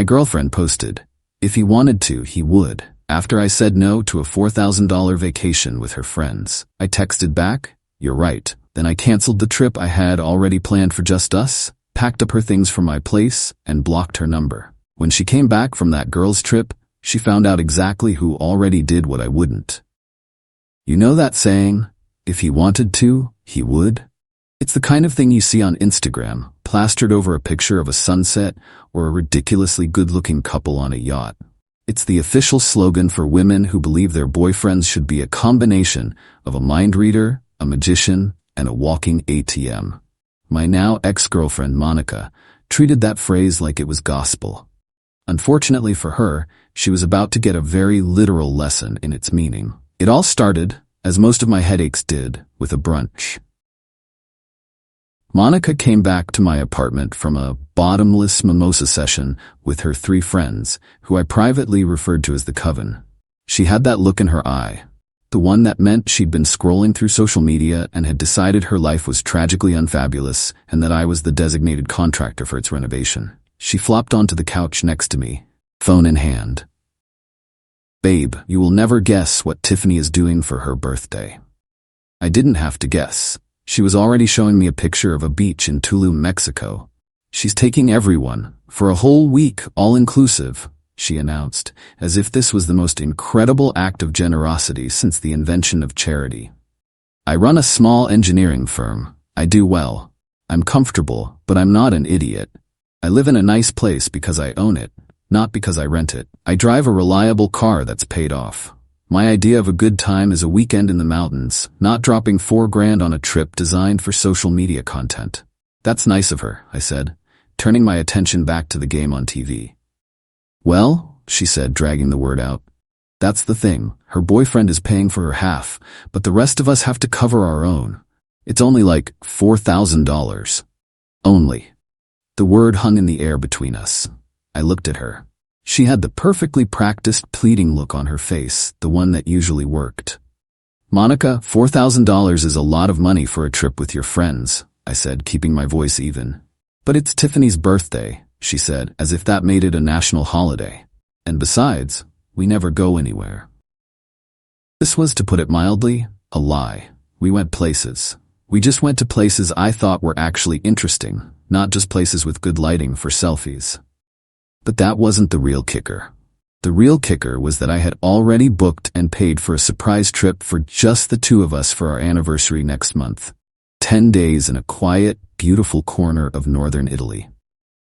My girlfriend posted, "If he wanted to, he would," after I said no to a $4,000 vacation with her friends. I texted back, "You're right." Then I canceled the trip I had already planned for just us, packed up her things from my place, and blocked her number. When she came back from that girls' trip, she found out exactly who already did what I wouldn't. You know that saying, if he wanted to, he would? It's the kind of thing you see on Instagram, plastered over a picture of a sunset or a ridiculously good-looking couple on a yacht. It's the official slogan for women who believe their boyfriends should be a combination of a mind reader, a magician, and a walking ATM. My now ex-girlfriend Monica treated that phrase like it was gospel. Unfortunately for her, she was about to get a very literal lesson in its meaning. It all started, as most of my headaches did, with a brunch. Monica came back to my apartment from a bottomless mimosa session with her 3 friends, who I privately referred to as the Coven. She had that look in her eye, the one that meant she'd been scrolling through social media and had decided her life was tragically unfabulous and that I was the designated contractor for its renovation. She flopped onto the couch next to me, phone in hand. "Babe, you will never guess what Tiffany is doing for her birthday." I didn't have to guess. She was already showing me a picture of a beach in Tulum, Mexico. "She's taking everyone, for a whole week, all-inclusive," she announced, as if this was the most incredible act of generosity since the invention of charity. "I run a small engineering firm. I do well. I'm comfortable, but I'm not an idiot. I live in a nice place because I own it, not because I rent it. I drive a reliable car that's paid off. My idea of a good time is a weekend in the mountains, not dropping $4,000 on a trip designed for social media content." "That's nice of her," I said, turning my attention back to the game on TV. "Well," she said, dragging the word out, "that's the thing. Her boyfriend is paying for her half, but the rest of us have to cover our own. It's only like $4,000. Only." The word hung in the air between us. I looked at her. She had the perfectly practiced pleading look on her face, the one that usually worked. "Monica, $4,000 is a lot of money for a trip with your friends," I said, keeping my voice even. "But it's Tiffany's birthday," she said, as if that made it a national holiday. "And besides, we never go anywhere." This was, to put it mildly, a lie. We went places. We just went to places I thought were actually interesting, not just places with good lighting for selfies. But that wasn't the real kicker. The real kicker was that I had already booked and paid for a surprise trip for just the 2 of us for our anniversary next month. 10 days in a quiet, beautiful corner of northern Italy.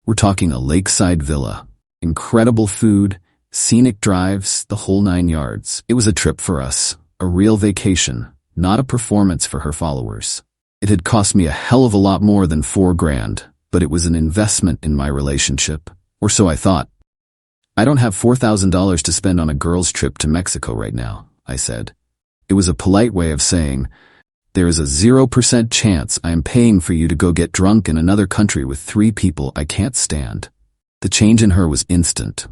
We're talking a lakeside villa, incredible food, scenic drives, the whole 9 yards. It was a trip for us, a real vacation, not a performance for her followers. It had cost me a hell of a lot more than $4,000, but it was an investment in my relationship. Or so I thought. "I don't have $4,000 to spend on a girls' trip to Mexico right now," I said. It was a polite way of saying, "There is a 0% chance I am paying for you to go get drunk in another country with 3 people I can't stand." The change in her was instant.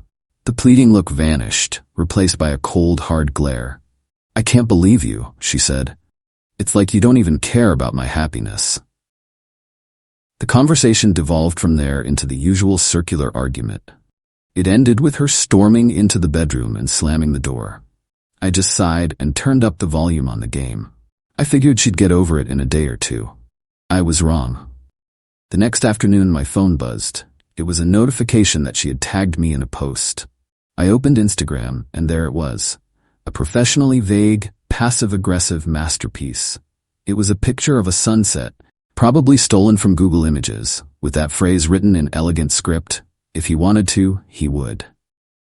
The pleading look vanished, replaced by a cold, hard glare. "I can't believe you," she said. "It's like you don't even care about my happiness." The conversation devolved from there into the usual circular argument. It ended with her storming into the bedroom and slamming the door. I just sighed and turned up the volume on the game. I figured she'd get over it in a day or 2. I was wrong. The next afternoon my phone buzzed. It was a notification that she had tagged me in a post. I opened Instagram, and there it was. A professionally vague, passive-aggressive masterpiece. It was a picture of a sunset, probably stolen from Google Images, with that phrase written in elegant script, "If he wanted to, he would."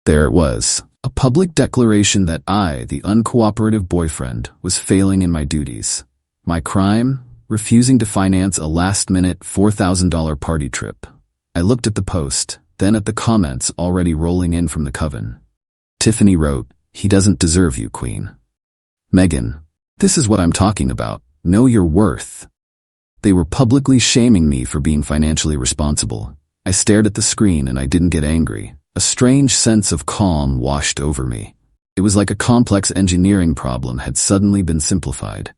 There it was, a public declaration that I, the uncooperative boyfriend, was failing in my duties. My crime? Refusing to finance a last-minute $4,000 party trip. I looked at the post, then at the comments already rolling in from the Coven. Tiffany wrote, "He doesn't deserve you, Queen." Megan, this is what I'm talking about. Know your worth. They were publicly shaming me for being financially responsible. I stared at the screen and I didn't get angry. A strange sense of calm washed over me. It was like a complex engineering problem had suddenly been simplified.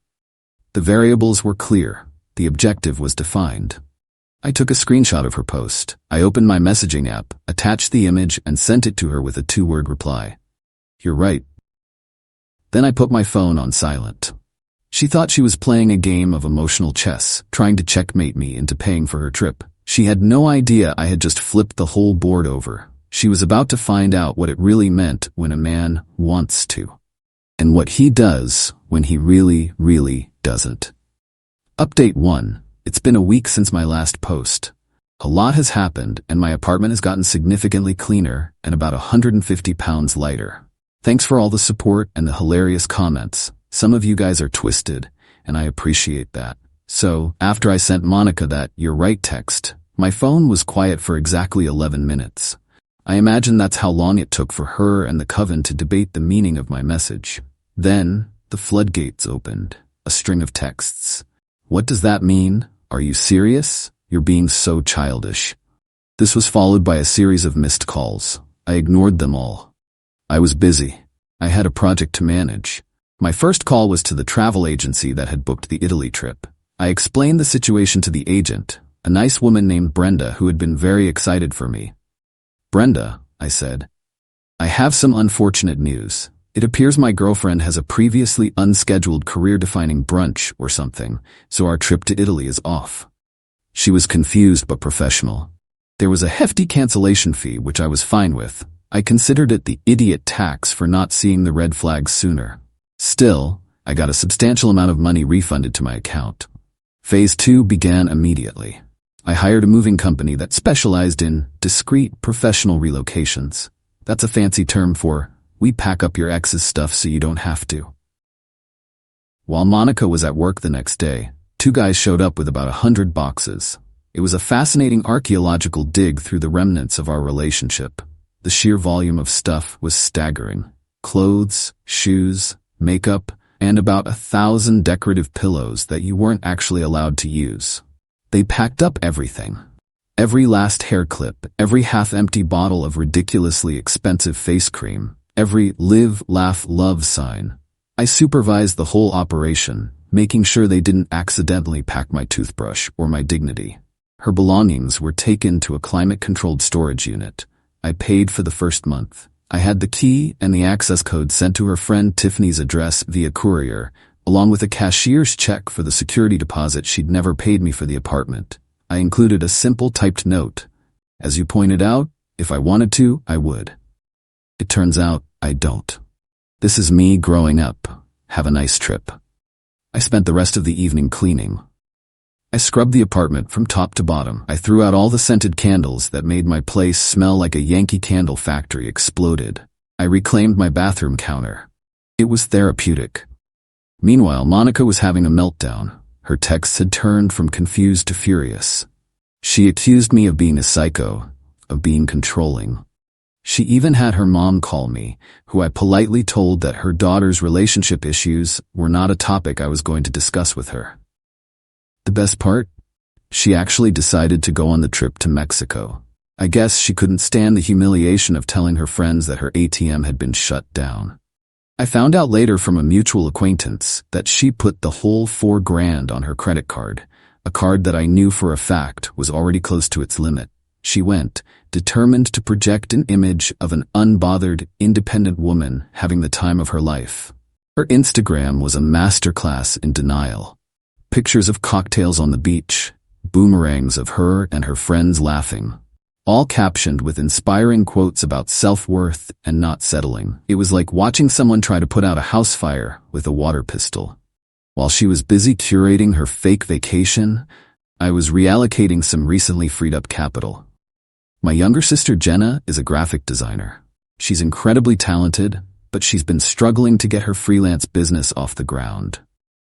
The variables were clear. The objective was defined. I took a screenshot of her post. I opened my messaging app, attached the image, and sent it to her with a 2-word reply. "You're right." Then I put my phone on silent. She thought she was playing a game of emotional chess, trying to checkmate me into paying for her trip. She had no idea I had just flipped the whole board over. She was about to find out what it really meant when a man wants to, and what he does when he really, really doesn't. Update 1. It's been a week since my last post. A lot has happened, and my apartment has gotten significantly cleaner and about 150 pounds lighter. Thanks for all the support and the hilarious comments. Some of you guys are twisted, and I appreciate that. So, after I sent Monica that "you're right" text, my phone was quiet for exactly 11 minutes. I imagine that's how long it took for her and the coven to debate the meaning of my message. Then, the floodgates opened. A string of texts. "What does that mean? Are you serious? You're being so childish." This was followed by a series of missed calls. I ignored them all. I was busy. I had a project to manage. My first call was to the travel agency that had booked the Italy trip. I explained the situation to the agent, a nice woman named Brenda who had been very excited for me. "Brenda," I said, "I have some unfortunate news. It appears my girlfriend has a previously unscheduled career-defining brunch or something, so our trip to Italy is off." She was confused but professional. There was a hefty cancellation fee, which I was fine with. I considered it the idiot tax for not seeing the red flags sooner. Still, I got a substantial amount of money refunded to my account. Phase 2 began immediately. I hired a moving company that specialized in discreet professional relocations. That's a fancy term for, we pack up your ex's stuff so you don't have to. While Monica was at work the next day, 2 guys showed up with about 100 boxes. It was a fascinating archaeological dig through the remnants of our relationship. The sheer volume of stuff was staggering. Clothes, shoes, makeup, and about 1,000 decorative pillows that you weren't actually allowed to use. They packed up everything. Every last hair clip, every half-empty bottle of ridiculously expensive face cream, every live, laugh, love sign. I supervised the whole operation, making sure they didn't accidentally pack my toothbrush or my dignity. Her belongings were taken to a climate-controlled storage unit. I paid for the first month. I had the key and the access code sent to her friend Tiffany's address via courier, along with a cashier's check for the security deposit she'd never paid me for the apartment. I included a simple typed note. "As you pointed out, if I wanted to, I would." It turns out, I don't. This is me growing up. Have a nice trip. I spent the rest of the evening cleaning. I scrubbed the apartment from top to bottom. I threw out all the scented candles that made my place smell like a Yankee Candle factory exploded. I reclaimed my bathroom counter. It was therapeutic. Meanwhile, Monica was having a meltdown. Her texts had turned from confused to furious. She accused me of being a psycho, of being controlling. She even had her mom call me, who I politely told that her daughter's relationship issues were not a topic I was going to discuss with her. The best part? She actually decided to go on the trip to Mexico. I guess she couldn't stand the humiliation of telling her friends that her ATM had been shut down. I found out later from a mutual acquaintance that she put the whole $4,000 on her credit card, a card that I knew for a fact was already close to its limit. She went, determined to project an image of an unbothered, independent woman having the time of her life. Her Instagram was a masterclass in denial. Pictures of cocktails on the beach, boomerangs of her and her friends laughing, all captioned with inspiring quotes about self-worth and not settling. It was like watching someone try to put out a house fire with a water pistol. While she was busy curating her fake vacation, I was reallocating some recently freed up capital. My younger sister Jenna is a graphic designer. She's incredibly talented, but she's been struggling to get her freelance business off the ground.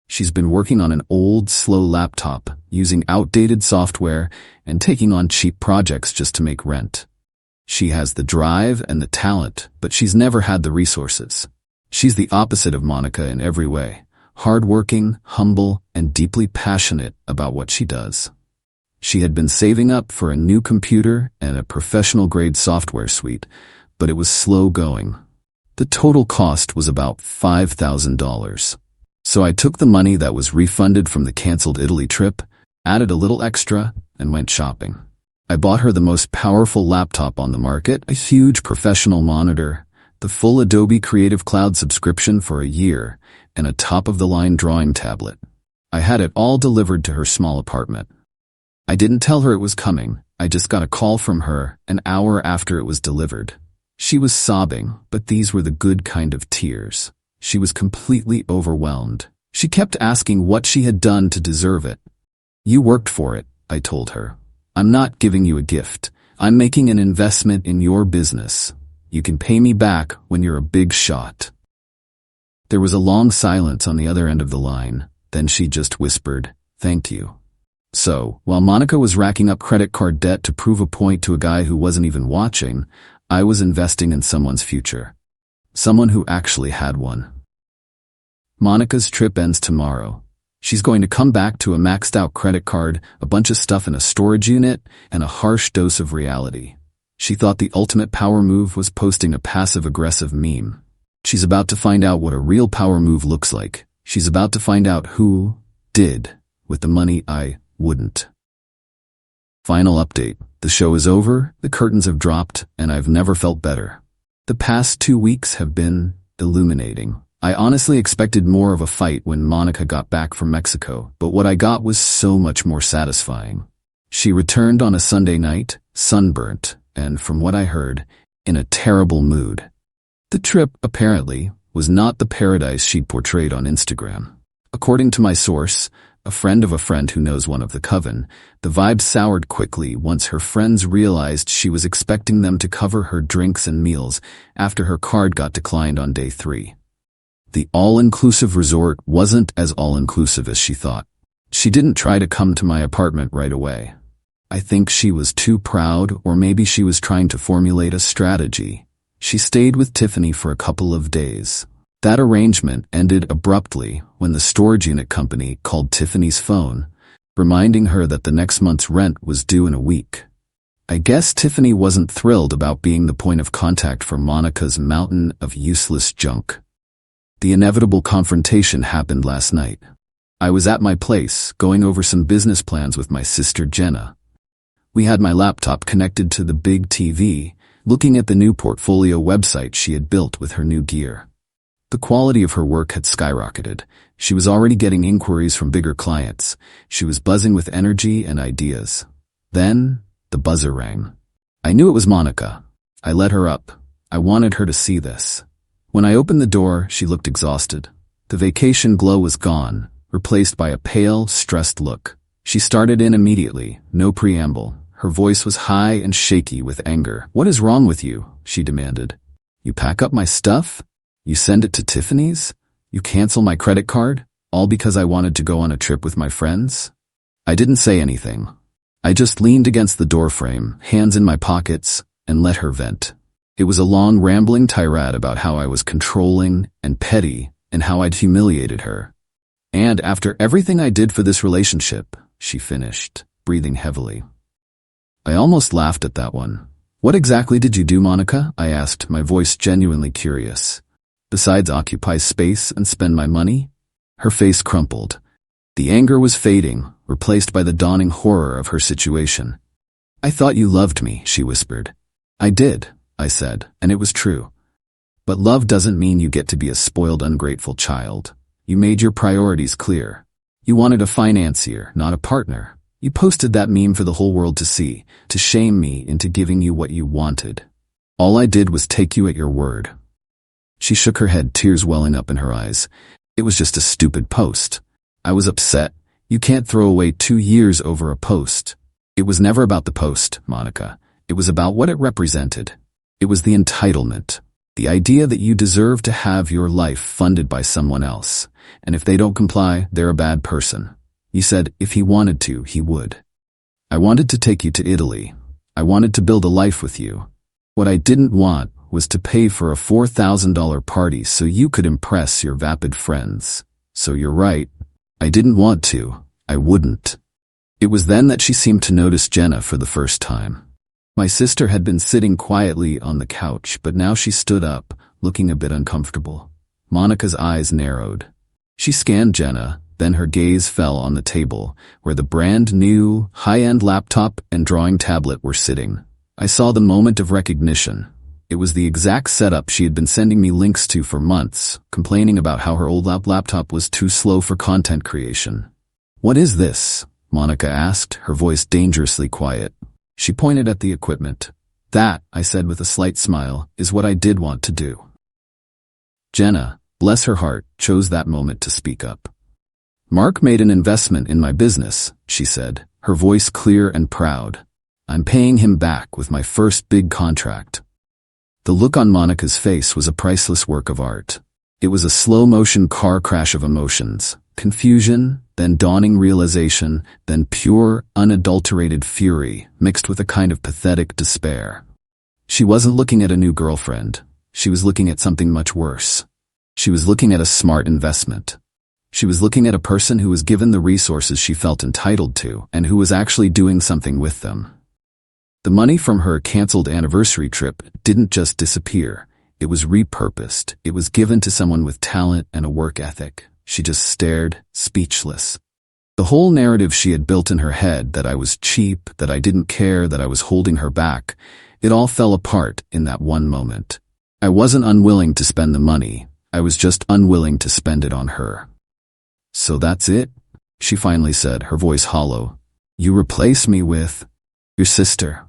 She's been working on an old, slow laptop, using outdated software, and taking on cheap projects just to make rent. She has the drive and the talent, but she's never had the resources. She's the opposite of Monica in every way. Hardworking, humble, and deeply passionate about what she does. She had been saving up for a new computer and a professional-grade software suite, but it was slow going. The total cost was about $5,000. So I took the money that was refunded from the canceled Italy trip, added a little extra, and went shopping. I bought her the most powerful laptop on the market, a huge professional monitor, the full Adobe Creative Cloud subscription for a year, and a top-of-the-line drawing tablet. I had it all delivered to her small apartment. I didn't tell her it was coming. I just got a call from her an hour after it was delivered. She was sobbing, but these were the good kind of tears. She was completely overwhelmed. She kept asking what she had done to deserve it. "You worked for it," I told her. "I'm not giving you a gift. I'm making an investment in your business. You can pay me back when you're a big shot." There was a long silence on the other end of the line. Then she just whispered, "Thank you." So, while Monica was racking up credit card debt to prove a point to a guy who wasn't even watching, I was investing in someone's future. Someone who actually had one. Monica's trip ends tomorrow. She's going to come back to a maxed-out credit card, a bunch of stuff in a storage unit, and a harsh dose of reality. She thought the ultimate power move was posting a passive-aggressive meme. She's about to find out what a real power move looks like. She's about to find out who did with the money I wouldn't. Final update. The show is over, the curtains have dropped, and I've never felt better. The past 2 weeks have been illuminating. I honestly expected more of a fight when Monica got back from Mexico, but what I got was so much more satisfying. She returned on a Sunday night, sunburnt, and from what I heard, in a terrible mood. The trip, apparently, was not the paradise she'd portrayed on Instagram. According to my source, a friend of a friend who knows one of the coven, the vibe soured quickly once her friends realized she was expecting them to cover her drinks and meals after her card got declined on day 3. The all-inclusive resort wasn't as all-inclusive as she thought. She didn't try to come to my apartment right away. I think she was too proud, or maybe she was trying to formulate a strategy. She stayed with Tiffany for a couple of days. That arrangement ended abruptly when the storage unit company called Tiffany's phone, reminding her that the next month's rent was due in a week. I guess Tiffany wasn't thrilled about being the point of contact for Monica's mountain of useless junk. The inevitable confrontation happened last night. I was at my place, going over some business plans with my sister Jenna. We had my laptop connected to the big TV, looking at the new portfolio website she had built with her new gear. The quality of her work had skyrocketed. She was already getting inquiries from bigger clients. She was buzzing with energy and ideas. Then, the buzzer rang. I knew it was Monica. I let her up. I wanted her to see this. When I opened the door, she looked exhausted. The vacation glow was gone, replaced by a pale, stressed look. She started in immediately, no preamble. Her voice was high and shaky with anger. "What is wrong with you?" she demanded. "You pack up my stuff? You send it to Tiffany's? You cancel my credit card? All because I wanted to go on a trip with my friends?" I didn't say anything. I just leaned against the doorframe, hands in my pockets, and let her vent. It was a long, rambling tirade about how I was controlling and petty and how I'd humiliated her. "And after everything I did for this relationship," she finished, breathing heavily. I almost laughed at that one. "What exactly did you do, Monica?" I asked, my voice genuinely curious. "Besides occupy space and spend my money?" Her face crumpled. The anger was fading, replaced by the dawning horror of her situation. "I thought you loved me," she whispered. "I did," I said, and it was true. "But love doesn't mean you get to be a spoiled, ungrateful child. You made your priorities clear. You wanted a financier, not a partner. You posted that meme for the whole world to see, to shame me into giving you what you wanted. All I did was take you at your word." She shook her head, tears welling up in her eyes. "It was just a stupid post. I was upset. You can't throw away 2 years over a post." "It was never about the post, Monica. It was about what it represented. It was the entitlement. The idea that you deserve to have your life funded by someone else, and if they don't comply, they're a bad person. You said if he wanted to, he would. I wanted to take you to Italy. I wanted to build a life with you. What I didn't want was to pay for a $4,000 party so you could impress your vapid friends. So you're right. I didn't want to. I wouldn't." It was then that she seemed to notice Jenna for the first time. My sister had been sitting quietly on the couch, but now she stood up, looking a bit uncomfortable. Monica's eyes narrowed. She scanned Jenna, Then her gaze fell on the table, where the brand new, high-end laptop and drawing tablet were sitting. I saw the moment of recognition. It was the exact setup she had been sending me links to for months, complaining about how her old laptop was too slow for content creation. "What is this?" Monica asked, her voice dangerously quiet. She pointed at the equipment. "That," I said with a slight smile, "is what I did want to do." Jenna, bless her heart, chose that moment to speak up. "Mark made an investment in my business," she said, her voice clear and proud. "I'm paying him back with my first big contract." The look on Monica's face was a priceless work of art. It was a slow-motion car crash of emotions. Confusion, then dawning realization, then pure, unadulterated fury, mixed with a kind of pathetic despair. She wasn't looking at a new girlfriend. She was looking at something much worse. She was looking at a smart investment. She was looking at a person who was given the resources she felt entitled to, and who was actually doing something with them. The money from her canceled anniversary trip didn't just disappear. It was repurposed. It was given to someone with talent and a work ethic. She just stared, speechless. The whole narrative she had built in her head, that I was cheap, that I didn't care, that I was holding her back, it all fell apart in that one moment. I wasn't unwilling to spend the money. I was just unwilling to spend it on her. "So that's it?" she finally said, her voice hollow. "You replace me with your sister."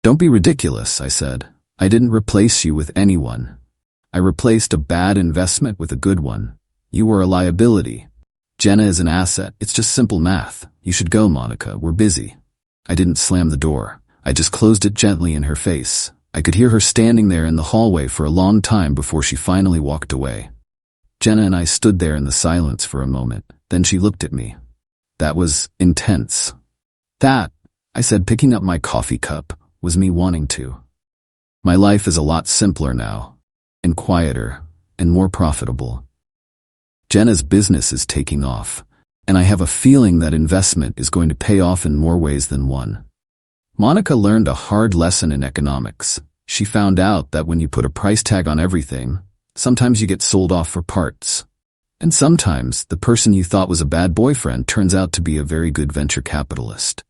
"Don't be ridiculous," I said. "I didn't replace you with anyone. I replaced a bad investment with a good one. You were a liability. Jenna is an asset. It's just simple math. You should go, Monica. We're busy." I didn't slam the door. I just closed it gently in her face. I could hear her standing there in the hallway for a long time before she finally walked away. Jenna and I stood there in the silence for a moment. Then she looked at me. That was intense. "That," I said, picking up my coffee cup, "was me wanting to. My life is a lot simpler now, and quieter, and more profitable. Jenna's business is taking off, and I have a feeling that investment is going to pay off in more ways than one." Monica learned a hard lesson in economics. She found out that when you put a price tag on everything, sometimes you get sold off for parts. And sometimes the person you thought was a bad boyfriend turns out to be a very good venture capitalist.